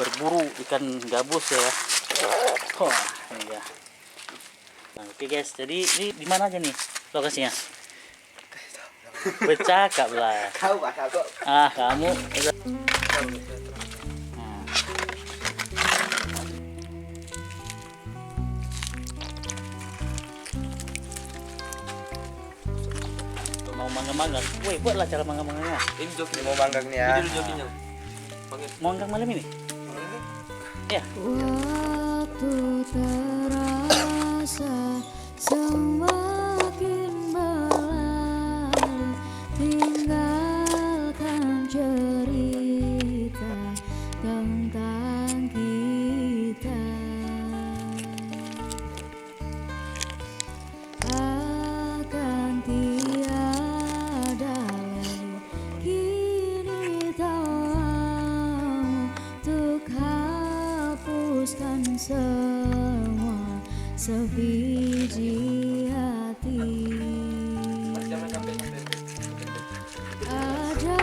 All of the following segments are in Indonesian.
berburu ikan gabus ya. Oh, ini ya. Nah, oke guys, jadi ini di mana aja nih lokasinya? Bercakap lah. Kau Pak, kau. Kamu. Mau manggang-manggang, woi buatlah cara manggang-manggangnya. Ini joki mau manggang nih ya. Ini dulu jokinya. Mau manggang malam ini? Ya. Waktu terasa semakin berlalu, tinggalkan cerita tentang kita. Akan tiada lagi kini tawamu untuk hapuskan semua sebiji hati. Ada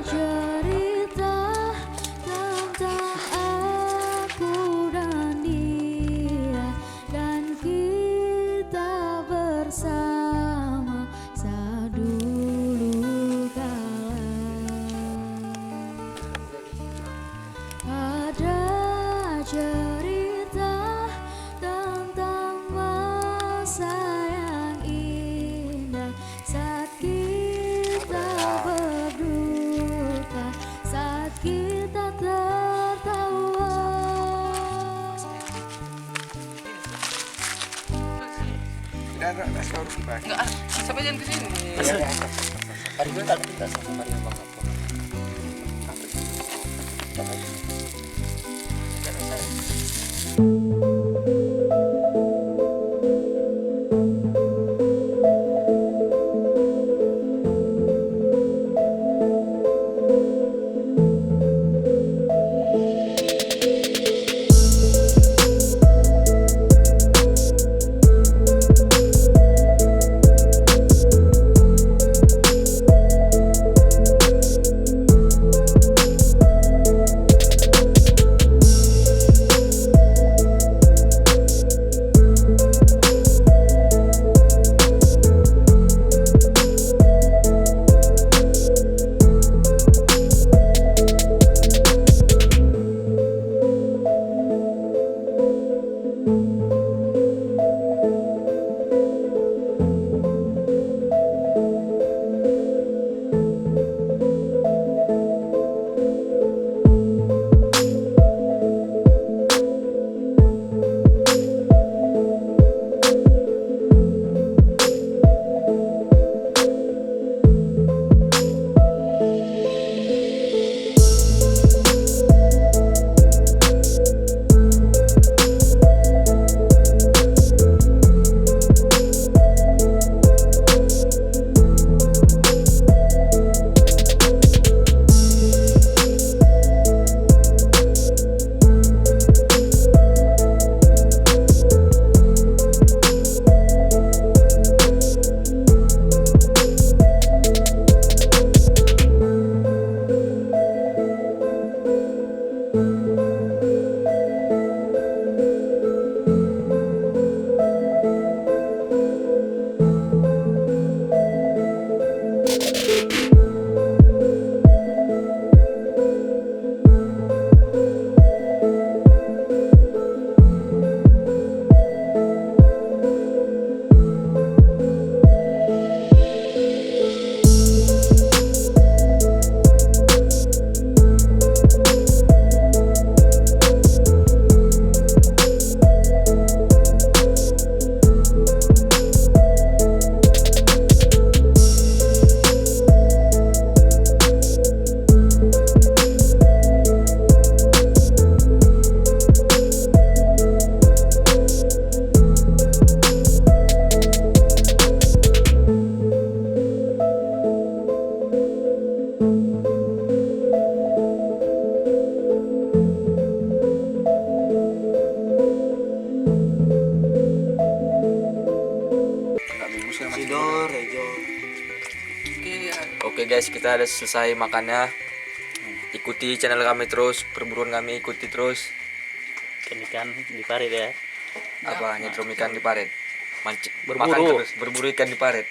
cerita tentang aku dan dia, dan kita bersama saat dulu kala. Ada cerita tentang masa yang indah saat kita berduka, saat kita tertawa. Enggak harus Pak. Enggak, sampai jangan ke sini. Hari ini tak kita sama Maria Bang. Oke guys, kita udah selesai makannya. Ikuti channel kami terus, perburuan kami ikuti terus. Ikan di parit ya. Apa nyetrum ikan di paret. Mancing, Berburu. makan terus, berburu ikan di paret.